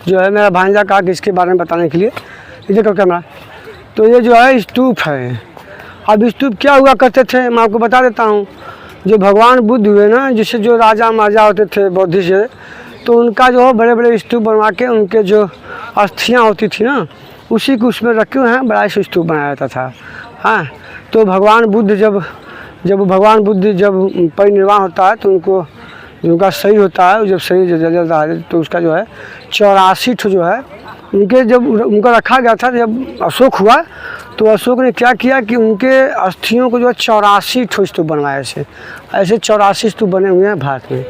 जो है मेरा भांजा कहा कि इसके बारे में बताने के लिए। ये देखो कैमरा, तो ये जो है स्तूप है। अब स्तूप क्या हुआ करते थे मैं आपको बता देता हूँ। जो भगवान बुद्ध हुए ना, जिससे जो राजा महाराजा होते थे बौद्ध से, तो उनका जो है बड़े बड़े स्तूप बनवा के उनके जो अस्थियाँ होती थी ना, उसी को उसमें रखे हुए हैं, बड़ा सा स्तूप बनाया जाता था। हाँ, तो भगवान बुद्ध जब परिनिर्वाण होता है तो उनका शरीर होता है, जब शरीर जलता है तो उसका जो है 84 ठो जो है उनके, जब उनका रखा गया था, जब अशोक हुआ तो अशोक ने क्या किया कि उनके अस्थियों को जो है 84 ठो स्तूप बनवाए ऐसे 84 स्तूप बने हुए हैं भारत में।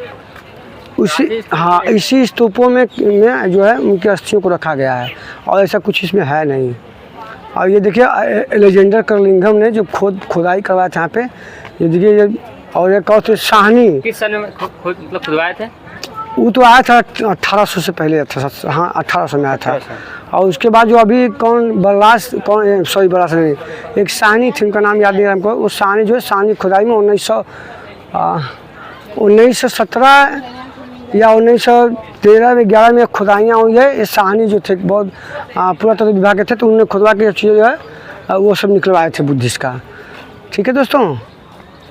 इसी स्तूपों में जो है उनके अस्थियों को रखा गया है, और ऐसा कुछ इसमें है नहीं। और ये देखिए अलेक्जेंडर कर्लिंघम ने जो खुदाई करवाया था यहाँ पे, ये देखिए ये, और एक और थे साहनी। किस सन में खुदवाए थे? वो तो आया था 1800 से पहले था। हाँ, 1800 में आया था। और उसके बाद जो अभी बरलास नहीं, एक साहनी थी, उनका नाम याद नहीं रहा हमको। वो साहनी जो है, साहनी खुदाई में 1917 या 1913 में 11 में खुदाइयाँ हुई है। ये साहनी जो थे बहुत पुरातत्व विभाग के थे, तो उन्होंने खुदवा के चीज़ें जो है वो सब निकलवाए थे बुद्धिस्ट का। ठीक है दोस्तों,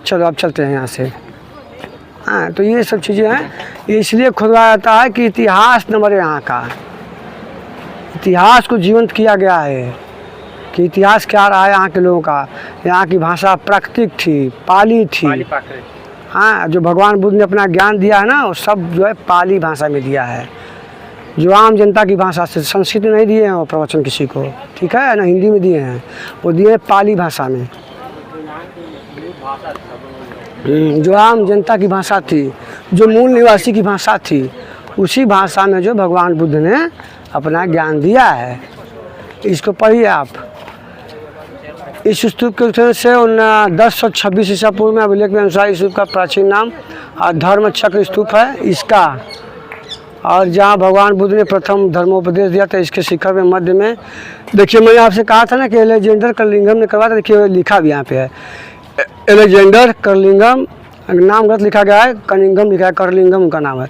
चलो अब चलते हैं यहाँ से। हाँ, तो ये सब चीज़ें हैं, ये इसलिए खुदवाया जाता है कि इतिहास नंबर यहाँ का, इतिहास को जीवंत किया गया है कि इतिहास क्या रहा है यहाँ के लोगों का। यहाँ की भाषा प्राकृतिक थी, पाली थी। हाँ, जो भगवान बुद्ध ने अपना ज्ञान दिया है ना, वो सब जो है पाली भाषा में दिया है, जो आम जनता की भाषा से। संस्कृत में नहीं दिए हैं वो प्रवचन किसी को, ठीक है ना, हिंदी में दिए हैं, वो दिए हैं पाली भाषा में, जो आम जनता की भाषा थी, जो मूल निवासी की भाषा थी, उसी भाषा में जो भगवान बुद्ध ने अपना ज्ञान दिया है। इसको पढ़िए आप। इस स्तूप के उत्तर से 1026 ईसा पूर्व में अभिलेख में अनुसार इस स्तूप का प्राचीन नाम धर्म चक्र स्तूप है इसका। और जहाँ भगवान बुद्ध ने प्रथम धर्मोपदेश दिया था, इसके शिखर में मध्य में देखिए, मैंने आपसे कहा था ना कि अलेक्जेंडर कर्लिंघम ने करवाया था। देखिए लिखा भी यहाँ पे है, अलेक्जेंडर कर्लिंघम, नाम गलत लिखा गया है, कनिंघम लिखा है, कर्लिंघम उनका नाम है।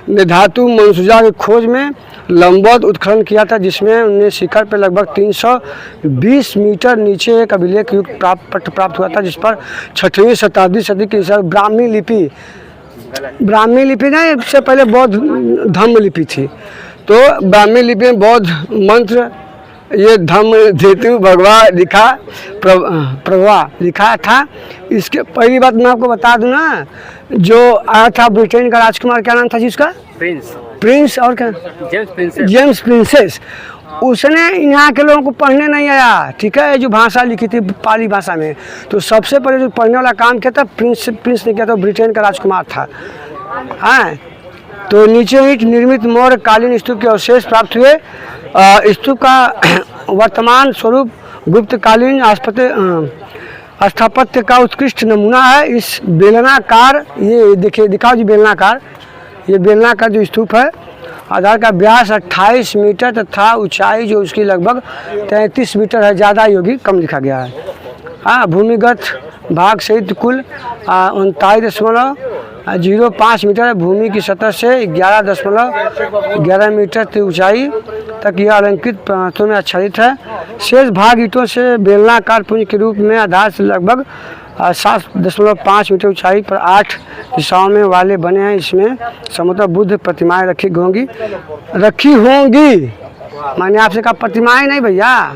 ने धातु मनसुजा की खोज में लंबवत उत्खनन किया था, जिसमें उन्हें शिखर पर लगभग 320 मीटर नीचे एक अभिलेख युक्त प्राप्त हुआ था, जिस पर 6वीं शताब्दी सदी के अनुसार ब्राह्मी लिपि ना, इससे पहले बौद्ध धम्म लिपि थी। तो ब्राह्मी लिपि में बौद्ध मंत्र, ये धम्म धेतु भगवा लिखा, प्रभवा लिखा था। इसके पहली बात मैं आपको बता दूं ना, जो आया था ब्रिटेन का राजकुमार, क्या नाम था जिसका? प्रिंस और क्या? James princess. उसने यहाँ के लोगों को पढ़ने नहीं आया, ठीक है, जो भाषा लिखी थी पाली भाषा में। तो सबसे पहले जो पढ़ने वाला काम किया था प्रिंस ने किया था, ब्रिटेन का राजकुमार था। हाँ, तो नीचे ईंट निर्मित मौर्य कालीन स्तूप के अवशेष प्राप्त हुए। स्तूप का वर्तमान स्वरूप गुप्तकालीन स्थापत्य का उत्कृष्ट नमूना है। इस बेलनाकार, ये देखिए, दिखाओ जी बेलनाकार, ये बेलनाकार जो स्तूप है, आधार का व्यास 28 मीटर तथा ऊंचाई जो उसकी लगभग 33 मीटर है, ज़्यादा योगी कम लिखा गया है। हाँ, भूमिगत भाग सहित कुल 39.05 मीटर है। भूमि की सतह से 11.11 मीटर की ऊंचाई तक यह अलंकृत प्रांतों में आच्छादित है। शेष भाग ईंटों से बेलनाकार पुंज के रूप में आधार से लगभग 7.5 मीटर ऊंचाई पर 8 दिशाओं में वाले बने हैं। इसमें समतः बुद्ध प्रतिमाएं रखी होंगी। मैंने आपसे कहा प्रतिमाएं नहीं भैया,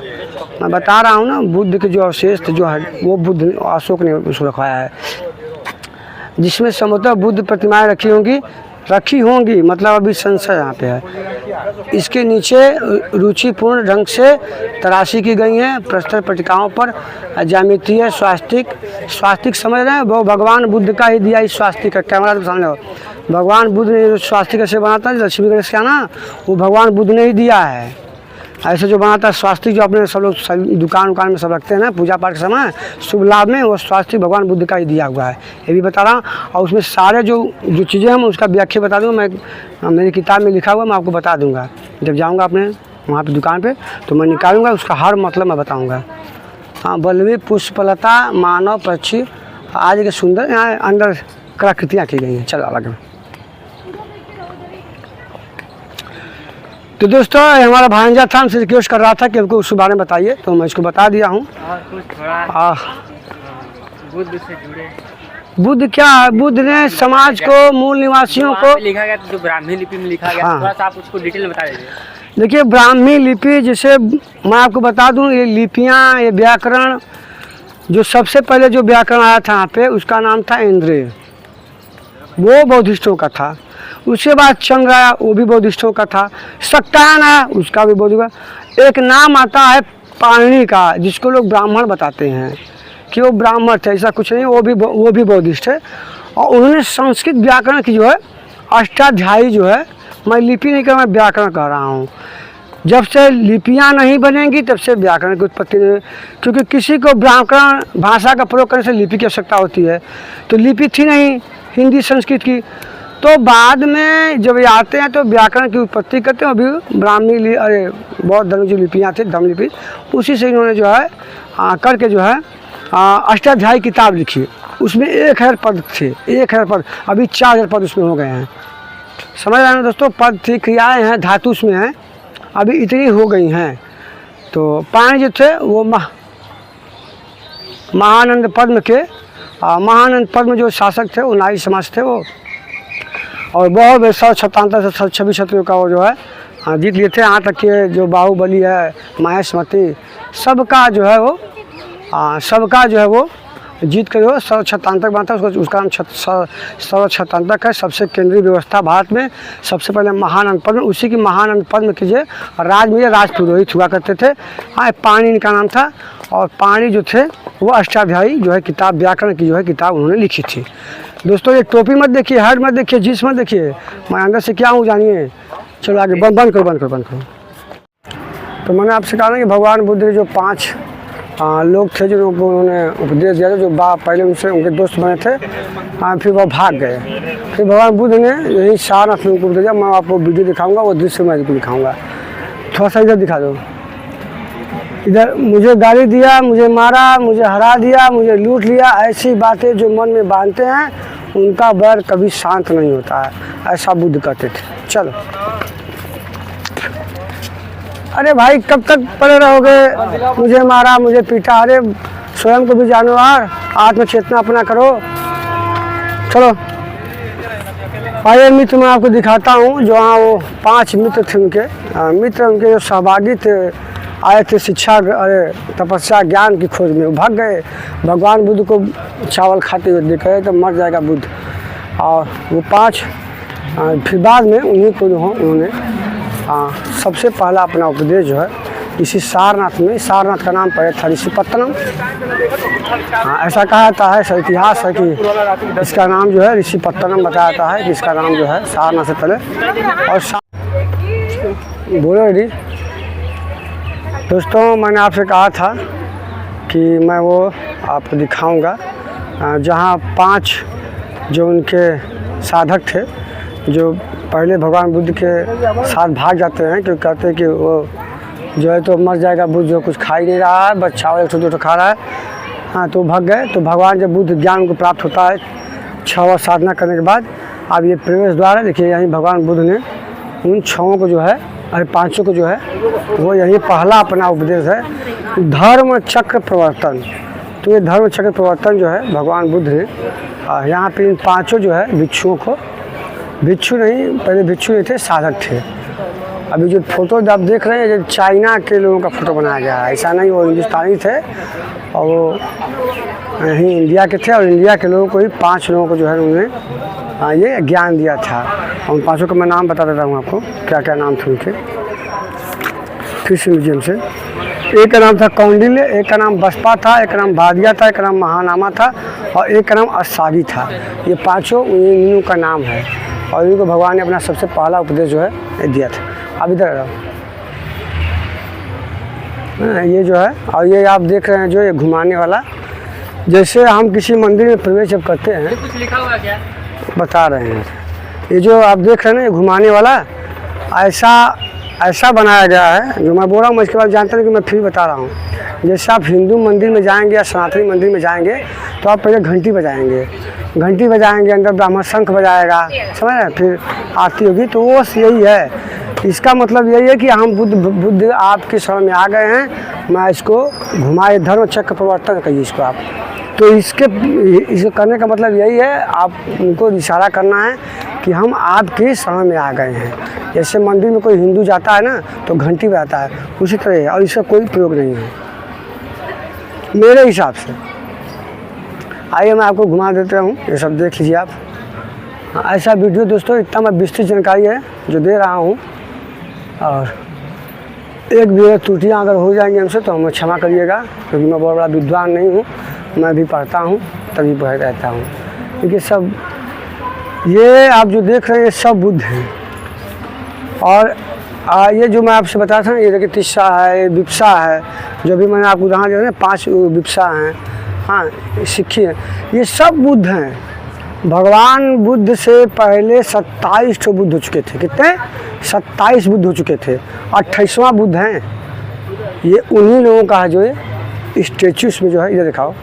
मैं बता रहा हूँ ना, बुद्ध के जो अवशेष जो है वो बुद्ध अशोक ने उसको रखवाया है, जिसमें समतः बुद्ध प्रतिमाएं रखी होंगी, मतलब अभी संशय यहाँ पे है। इसके नीचे रुचिपूर्ण ढंग से तराशी की गई है। प्रस्तर पट्टिकाओं पर ज्यामितीय स्वास्तिक समझ रहे हैं, वो भगवान बुद्ध का ही दिया। इस स्वास्तिक का कैमरा तो सामने हो, भगवान बुद्ध ने जो स्वास्तिक कैसे बनाता है, लक्ष्मी गणेश का ना, वो भगवान बुद्ध ने ही दिया है। ऐसे जो बनाता है स्वास्तिक, जो अपने सब लोग दुकान में सब रखते हैं ना पूजा पाठ के समय शुभ लाभ में, वो स्वास्तिक भगवान बुद्ध का ही दिया हुआ है, ये भी बता रहा हूँ। और उसमें सारे जो चीज़ें हैं मैं उसका व्याख्या बता दूँगा, मैं मेरी किताब में लिखा हुआ, मैं आपको बता दूँगा। जब जाऊँगा अपने वहाँ पे दुकान पे तो मैं निकालूँगा, उसका हर मतलब मैं बताऊँगा। हाँ, बल्लवी पुष्पलता मानव पक्षी आज के सुंदर यहाँ अंदर कलाकृतियाँ की गई हैं। चलो अलग तो दोस्तों हमारा भांजा था, हमसे रिक्वेस्ट कर रहा था कि हमको उसके बारे में बताइए, तो मैं इसको बता दिया हूँ। और कुछ थोड़ा बुद्ध से जुड़े बुद्ध क्या है? बुद्ध ने समाज को, मूल निवासियों वहाँ को पे लिखा गया जो ब्राह्मी लिपि में लिखा गया, हाँ। थोड़ा सा आप उसको डिटेल में बता दीजिए। देखिए ब्राह्मी लिपि, जैसे मैं आपको बता दूं, ये लिपियाँ, ये व्याकरण, जो सबसे पहले जो व्याकरण आया था यहाँ पे उसका नाम था इंद्रिय, वो बौद्धिस्टों का था। उसके बाद चंद्र आया, वो भी बौद्धिस्टों का था। सक्तायन आया, उसका भी बौद्ध का। एक नाम आता है पाणिनि का, जिसको लोग ब्राह्मण बताते हैं कि वो ब्राह्मण थे, ऐसा कुछ नहीं, वो भी बौद्धिस्ट है। और उन्होंने संस्कृत व्याकरण की जो है अष्टाध्यायी जो है, मैं लिपि नहीं कर, मैं व्याकरण कह रहा हूँ। जब से लिपियाँ नहीं बनेंगी तब से व्याकरण की उत्पत्ति नहीं, क्योंकि किसी को व्याकरण भाषा का प्रयोग करने से लिपि की आवश्यकता होती है। तो लिपि थी नहीं हिंदी संस्कृत की, तो बाद में जब ये आते हैं तो व्याकरण की उत्पत्ति करते हैं। अभी ब्राह्मी अरे बहुत धर्म जो लिपियाँ थी, धर्म लिपि, उसी से इन्होंने जो है करके जो है अष्टाध्यायी किताब लिखी। उसमें 1000 पद थे, 1000 पद, अभी 4000 पद उसमें हो गए हैं। समझ रहे हैं दोस्तों, पद थी, क्रियाएँ हैं, धातु उसमें हैं, अभी इतनी हो गई हैं। तो पाणिनि जो थे वो महानंद पद्म के, महानंद पद्म जो शासक थे वो नाई समाज थे वो, और बहुत शतांतर से 26 क्षत्रियों का वो जो है जीत लिए थे। यहाँ तक कि जो बाहुबली है, महेशमती, सबका जो है वो सबका जो है वो जीत कर जो सर्वक्षतांतक बनता है, उसका नाम सर्वक्षतांतक है। सबसे केंद्रीय व्यवस्था भारत में सबसे पहले महानंद पद्म, उसी की महानंद पद्म के जो राज में राजपुरोहित हुआ करते थे। हाँ, पाणिनि का नाम था, और पाणिनि जो थे वो अष्टाध्यायी जो है किताब, व्याकरण की जो है किताब उन्होंने लिखी थी। दोस्तों ये टोपी मत देखिए, हेड मत देखिए, जींस मत देखिए, मैं अंदर से क्या हूँ जानिए। चलो आगे बंद करो। तो मैंने आपसे कहा ना कि भगवान बुद्ध के जो 5 लोग थे जो उन्होंने उपदेश दिया था, जो पहले उनसे उनके दोस्त बने थे, फिर वो भाग गए। फिर भगवान बुद्ध ने यही सारनाथ में उनको उपदेश दिया। मैं आपको वीडियो दिखाऊंगा, वो दृश्य मैं आपको दिखाऊंगा। थोड़ा सा इधर दिखा दो। इधर मुझे गाली दिया, मुझे मारा, मुझे हरा दिया, मुझे लूट लिया, ऐसी बातें जो मन में बांधते हैं उनका बैर कभी शांत नहीं होता है, ऐसा बुद्ध कहते थे। चलो, अरे भाई कब तक पड़े रहोगे, मुझे मारा, मुझे पीटा, अरे स्वयं को भी जानो यार, आत्मचेतना अपना करो। चलो आइए मित्र, मैं आपको दिखाता हूँ जो वहाँ वो 5 मित्र थे, उनके जो सहभागी थे, आए थे शिक्षा, अरे तपस्या ज्ञान की खोज में, वो भाग गए। भगवान बुद्ध को चावल खाते हुए देखे तो मर जाएगा बुद्ध। और वो 5 फिर बाद में उन्हीं को जो उन्होंने सबसे पहला अपना उपदेश जो है इसी सारनाथ में, सारनाथ का नाम पड़े था ऋषिपत्तनम। ऐसा कहा जाता है, ऐसा इतिहास है कि इसका नाम जो है ऋषिपत्तनम बताया जाता है कि इसका नाम जो है सारनाथ से पहले। और बोलो रेडी दोस्तों, मैंने आपसे कहा था कि मैं वो आपको दिखाऊंगा जहाँ 5 जो उनके साधक थे, जो पहले भगवान बुद्ध के साथ भाग जाते हैं, क्योंकि कहते हैं कि वो जो है तो मर जाएगा बुद्ध, जो कुछ खा ही नहीं रहा है, बस चावल 100-200 खा रहा है। हाँ, तो भाग गए। तो भगवान जब बुद्ध ज्ञान को प्राप्त होता है 6 वर्ष साधना करने के बाद, अब ये प्रवेश द्वार है, देखिए यहीं भगवान बुद्ध ने उन 6 को जो है, अरे 5 को जो है वो यही पहला अपना उपदेश है, धर्म चक्र प्रवर्तन। तो ये धर्म चक्र प्रवर्तन जो है भगवान बुद्ध ने यहाँ पे इन 5 जो है भिक्षुओं को, भिक्षु नहीं, पहले भिक्षु नहीं थे, साधक थे। अभी जो फोटो आप देख रहे हैं जो चाइना के लोगों का फोटो बनाया गया है, ऐसा नहीं, वो हिंदुस्तानी थे और वो यहीं इंडिया के थे, और इंडिया के लोगों को ही 5 लोगों को जो है उन्होंने ये ज्ञान दिया था। और उन 5 का मैं नाम बता देता हूँ आपको, क्या क्या नाम थे उनके, कृषि म्यूजियम से। एक का नाम था कौंडिल्य, एक का नाम बसपा था, एक का नाम भादिया था, एक का नाम महानामा था, और एक का नाम असागी था। ये 5 इन्हीं का नाम है, और इनको भगवान ने अपना सबसे पहला उपदेश जो है दिया था। अब इधर ये जो है, और ये आप देख रहे हैं जो ये घुमाने वाला, जैसे हम किसी मंदिर में प्रवेश जब करते हैं, कुछ लिखा हुआ क्या बता रहे हैं, ये जो आप देख रहे हैं ना, ये घुमाने वाला ऐसा बनाया गया है, जो मैं बोल रहा हूँ मैं इसके बाद जानते हैं कि मैं फिर बता रहा हूँ। जैसे आप हिंदू मंदिर में जाएंगे या सनातनी मंदिर में जाएंगे तो आप पहले घंटी बजाएंगे, अंदर ब्राह्मण शंख बजाएगा, समझ रहे हैं, फिर आरती होगी। तो वो यही है इसका मतलब यही है कि हम बुद्ध आपके शरण में आ गए हैं। मैं इसको घुमाए धर्म चक्र प्रवर्तन कहिए इसको आप। तो इसको करने का मतलब यही है, आप उनको इशारा करना है कि हम आपके शरण में आ गए हैं। जैसे मंदिर में कोई हिंदू जाता है ना तो घंटी बजाता है, उसी तरह है, और इसका कोई प्रयोग नहीं है मेरे हिसाब से। आइए मैं आपको घुमा देता हूँ, ये सब देख लीजिए आप। ऐसा वीडियो दोस्तों, इतना मैं विस्तृत जानकारी है जो दे रहा हूँ, और एक भी त्रुटियाँ अगर हो जाएंगी हमसे तो हमें क्षमा करिएगा, क्योंकि मैं बहुत बड़ा विद्वान नहीं हूँ, मैं भी पढ़ता हूँ तभी पढ़ रहता हूँ। क्योंकि सब ये आप जो देख रहे हैं ये सब बुद्ध हैं। और ये जो मैं आपसे बता था, ये देखिए तिस्सा है, ये विप्सा है, जो भी मैंने आपको उदाहरण दिया ना 5 विप्सा हैं, हाँ सिक्खी है, ये सब बुद्ध हैं। भगवान बुद्ध से पहले 27 ठो बुद्ध हो चुके थे। कितने? 27 बुद्ध हो चुके थे। 28वां बुद्ध हैं। ये उन्हीं लोगों का है जो ये स्टेचू में जो है, इधर दिखाओ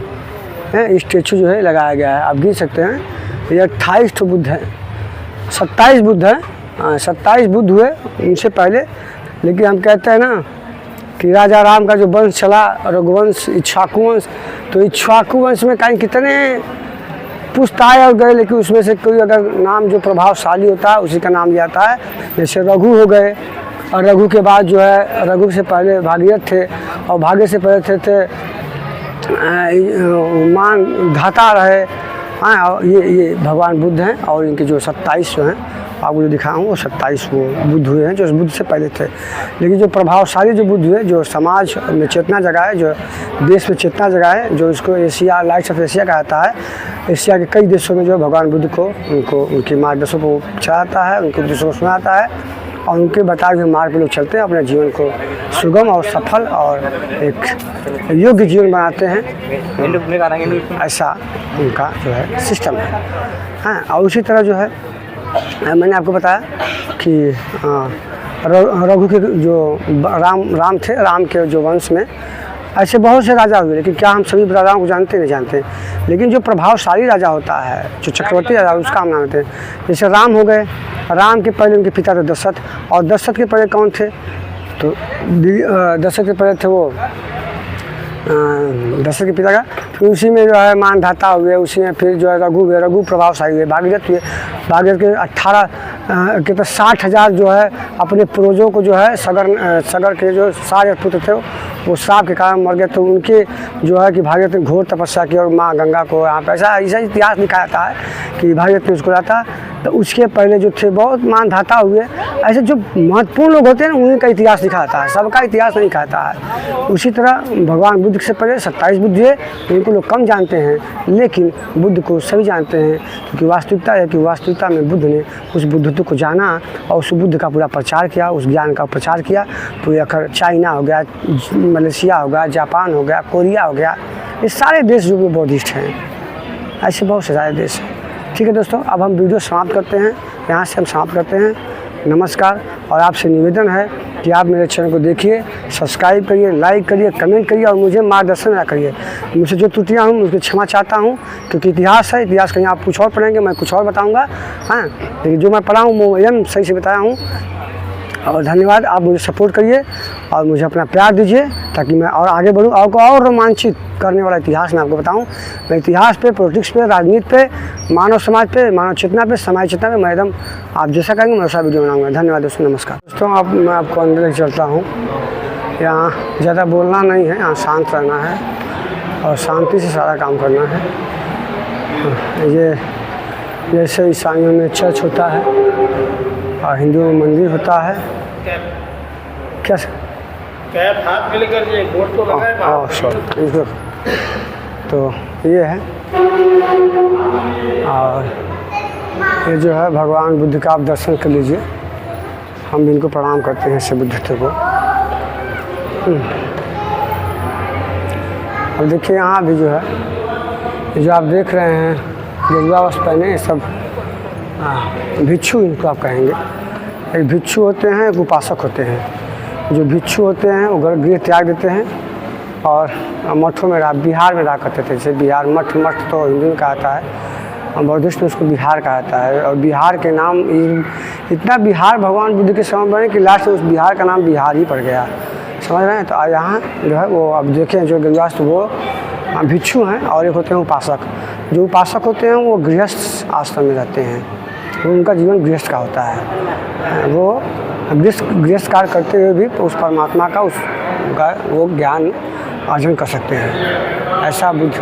है, स्टेचू जो है लगाया गया है, आप गिन सकते हैं। ये 28 ठो बुद्ध हैं, 27 बुद्ध हैं। 27 बुद्ध हुए उनसे पहले। लेकिन हम कहते हैं ना कि राजा राम का जो वंश चला, रघुवंश, इक्ष्वाकु वंश, तो इक्ष्वाकु वंश में कहीं कितने पुष्ट आए और गए, लेकिन उसमें से कोई अगर नाम जो प्रभावशाली होता है उसी का नाम लिया जाता है। जैसे रघु हो गए, और रघु के बाद जो है, रघु से पहले भागीरथ थे, और भाग्य से पहले थे मान धाता रहे। हाँ, और ये भगवान बुद्ध हैं। और इनके जो 27 जो हैं आपको जो दिखाया हूँ वो 27 वो बुद्ध हुए हैं जो बुद्ध से पहले थे। लेकिन जो प्रभावशाली जो बुद्ध हुए, जो समाज में चेतना जगाए, जो देश में चेतना जगाए, जो इसको एशिया, लाइट्स ऑफ एशिया कहा जाता है। एशिया के कई देशों में जो भगवान बुद्ध को उनके मार्गदर्शन को चलाता है, उनके उद्देश्यों को सुनाता है, और उनके बताए हुए मार्ग पर लोग चलते हैं, अपने जीवन को सुगम और सफल और एक योग्य जीवन बनाते हैं। ऐसा उनका जो है सिस्टम है। हाँ, और उसी तरह जो है मैंने आपको बताया कि रघु के जो राम थे, राम के जो वंश में ऐसे बहुत से राजा हुए। लेकिन क्या हम सभी राजाओं को जानते नहीं जानते। लेकिन जो प्रभावशाली राजा होता है, जो चक्रवर्ती राजा, उसका हम नाम लेते हैं। जैसे राम हो गए, राम के पहले उनके पिता थे दशरथ, और दशरथ के पहले कौन थे? तो दशरथ के पहले थे वो दशरथ के पिता का, फिर उसी में जो है मानधाता हुए, उसी में फिर जो है रघु हुए, रघु प्रभावशाली हुए, भागीरथ हुए, भागीरथ के 18 के 60,000 जो है अपने पूर्वजों को जो है सगर के जो 60 पुत्र थे वो श्राप के कारण मर गए। तो उनके जो है कि भागीरथ ने घोर तपस्या की और माँ गंगा को यहाँ पर ऐसा इतिहास लिखा जाता है कि भागीरथ ने उसको लाता। तो उसके पहले जो थे बहुत मानधाता हुए। ऐसे जो महत्वपूर्ण लोग होते हैं उन्हीं का इतिहास लिखा जाता है, सबका इतिहास नहीं लिखा जाता है। उसी तरह भगवान बुद्ध से पहले 27 बुद्ध हुए, इनको लोग कम जानते हैं, लेकिन बुद्ध को सभी जानते हैं। क्योंकि वास्तविकता है कि वास्तविकता में बुद्ध ने उस बुद्धत्व को जाना और उस बुद्ध का पूरा प्रचार किया, उस ज्ञान का प्रचार किया। पूरे अखर चाइना हो गया, मलेशिया हो गया, जापान हो गया, कोरिया हो गया, ये सारे देश जो बौद्धिस्ट हैं, ऐसे बहुत से सारे देश हैं। ठीक है दोस्तों, अब हम वीडियो समाप्त करते हैं, यहाँ से हम समाप्त करते हैं। नमस्कार। और आपसे निवेदन है कि आप मेरे चैनल को देखिए, सब्सक्राइब करिए, लाइक करिए, कमेंट करिए, और मुझे मार्गदर्शन करिए। मुझसे जो त्रुटियाँ हूँ उसकी क्षमा चाहता हूँ, क्योंकि इतिहास है, इतिहास कहीं आप कुछ और पढ़ेंगे, मैं कुछ और बताऊँगा। हाँ, लेकिन जो मैं पढ़ा हूँ वो एकदम सही से बताया हूँ। और धन्यवाद, आप मुझे सपोर्ट करिए और मुझे अपना प्यार दीजिए, ताकि मैं और आगे बढ़ूँ, आपको और रोमांचित करने वाला इतिहास मैं आपको बताऊँ। मैं इतिहास पे, पॉलिटिक्स पे, राजनीति पे, मानव समाज पे, मानव चेतना पे, समाज चेतना पे मैं एकदम आप जैसा कहेंगे मैं वैसा वीडियो बनाऊँगा। धन्यवाद दोस्तों, नमस्कार। दोस्तों मैं आपको अंदर ही चलता हूँ। यहाँ ज़्यादा बोलना नहीं है, यहाँ शांत रहना है और शांति से सारा काम करना है। ये जैसे ईसाइयों में चर्च होता है और हिंदुओं में मंदिर होता है। क्या कैप हाथ में लेकर ये बोर्ड तो लगा है। सॉरी, इसको तो ये है। और ये जो है भगवान बुद्ध का आप दर्शन कर लीजिए। हम भी इनको प्रणाम करते हैं, ऐसे बुद्धत्व को। अब देखिए यहाँ भी जो है, जो आप देख रहे हैं गेरुआ वस्त्र पहने, ये सब भिक्षु इनको आप कहेंगे। एक भिक्षु होते हैं, एक उपासक होते हैं। जो भिक्षु होते हैं वो गृह त्याग देते हैं और मठों में बिहार में रहा करते थे। जैसे बिहार मठ तो हिंदू में कहा जाता है, बौद्धिस्ट में उसको बिहार कहा जाता है। और बिहार के नाम इतना बिहार भगवान बुद्ध के समय बने कि लास्ट में उस बिहार का नाम बिहार ही पड़ गया, समझ रहे हैं। तो यहाँ जो है वो अब देखें जो गृहस्थ वो भिक्षु हैं और एक होते हैं उपासक। जो उपासक होते हैं वो गृहस्थ आश्रम में रहते हैं, वो उनका जीवन गृहस्थ का होता है। वो गृहस्थ कार्य करते हुए भी उस परमात्मा का उसका वो ज्ञान अर्जन कर सकते हैं। ऐसा बुद्ध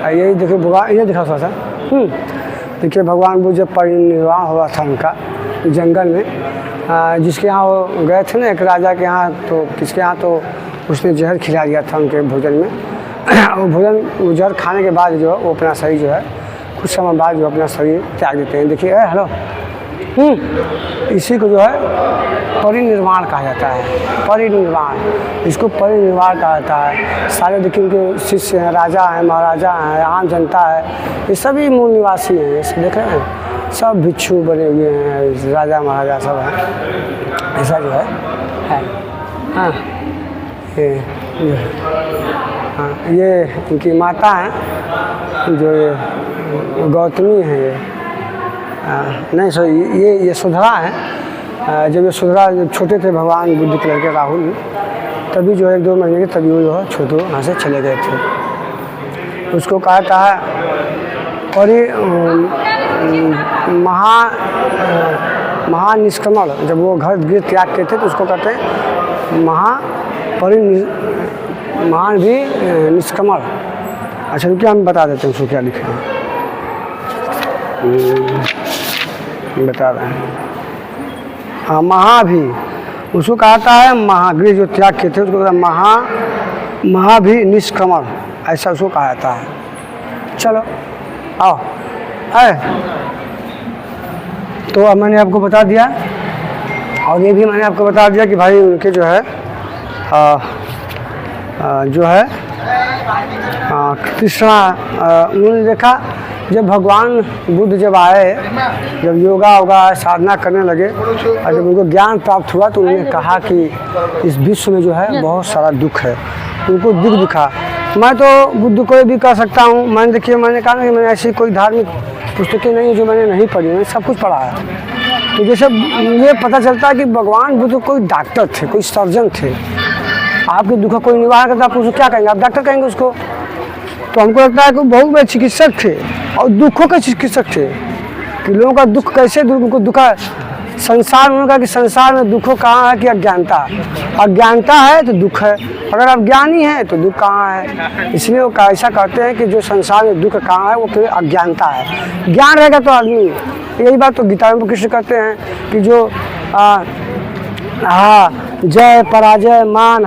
यही देखिए भगवान ये दिखा था। देखिए भगवान बुद्ध जब परिनिर्वाण हुआ था उनका जंगल में, जिसके यहाँ वो गए थे ना एक राजा के यहाँ, तो किसके यहाँ तो उसने जहर खिला दिया था उनके भोजन में। वो जहर खाने के बाद जो है वो अपना शरीर जो है कुछ समय बाद जो अपना शरीर त्याग देते हैं। देखिए हेलो, इसी को जो है परिनिर्वाण कहा जाता है। परिनिर्वाण, इसको परिनिर्वाण कहा जाता है। सारे देखिए उनके शिष्य हैं, राजा हैं, महाराजा हैं, आम जनता है, ये सभी मूल निवासी हैं। इसे देख रहे हैं, सब भिक्षु बने हुए हैं, राजा महाराजा सब हैं। ऐसा जो है हाँ, ये जो है हाँ, ये इनकी माता हैं जो ये गौतमी है, ये नहीं सॉरी ये यशोधरा है। जब यशोधरा जब छोटे थे भगवान बुद्ध के लड़के राहुल, तभी जो 1-2 महीने के तभी वो जो है छोटे वहाँ से चले गए थे। उसको कहा था महानिष्क्रमण। जब वो घर गृह त्याग के थे तो उसको कहते हैं महान भी निष्क्रमण। अच्छा रुकिए हम बता देते हैं उसको क्या लिखे हैं, बता रहे हैं। हाँ महा भी उसको कहता है, महागृह जो त्याग के थे उसको कहता है महा भी निष्क्रमण, ऐसा उसको कहा जाता है। चलो आओ है, तो अब मैंने आपको बता दिया, और ये भी मैंने आपको बता दिया कि भाई उनके जो है कृष्णा उन्होंने देखा जब भगवान बुद्ध जब आए, जब योगा वोगा साधना करने लगे और जब उनको ज्ञान प्राप्त हुआ तो उन्होंने कहा कि इस विश्व में जो है बहुत सारा दुख है। उनको दुख दिखा। मैं तो बुद्ध को भी कह सकता हूँ, मैंने कहा ना कि मैंने ऐसी कोई धार्मिक पुस्तकें नहीं है जो मैंने नहीं पढ़ी, मैंने सब कुछ पढ़ा है। तो जैसे ये पता चलता है कि भगवान बुद्ध कोई डॉक्टर थे, कोई सर्जन थे। आपके दुख का कोई निवारण करता, आप उसको क्या कहेंगे? आप डॉक्टर कहेंगे उसको। तो हमको लगता है कि बहुत बड़े चिकित्सक थे और दुखों के चिकित्सक थे कि लोगों का दुख कैसे उनको दुखा संसार में। कहा कि संसार में दुखों कहाँ है कि अज्ञानता। अज्ञानता है तो दुख है, अगर आप ज्ञानी हैं तो दुख कहाँ है। इसलिए वो ऐसा कहते हैं कि जो संसार में दुख कहाँ है वो केवल अज्ञानता है। ज्ञान रहेगा तो आदमी, यही बात तो गीता में कृष्ण कहते हैं कि जो जय पराजय मान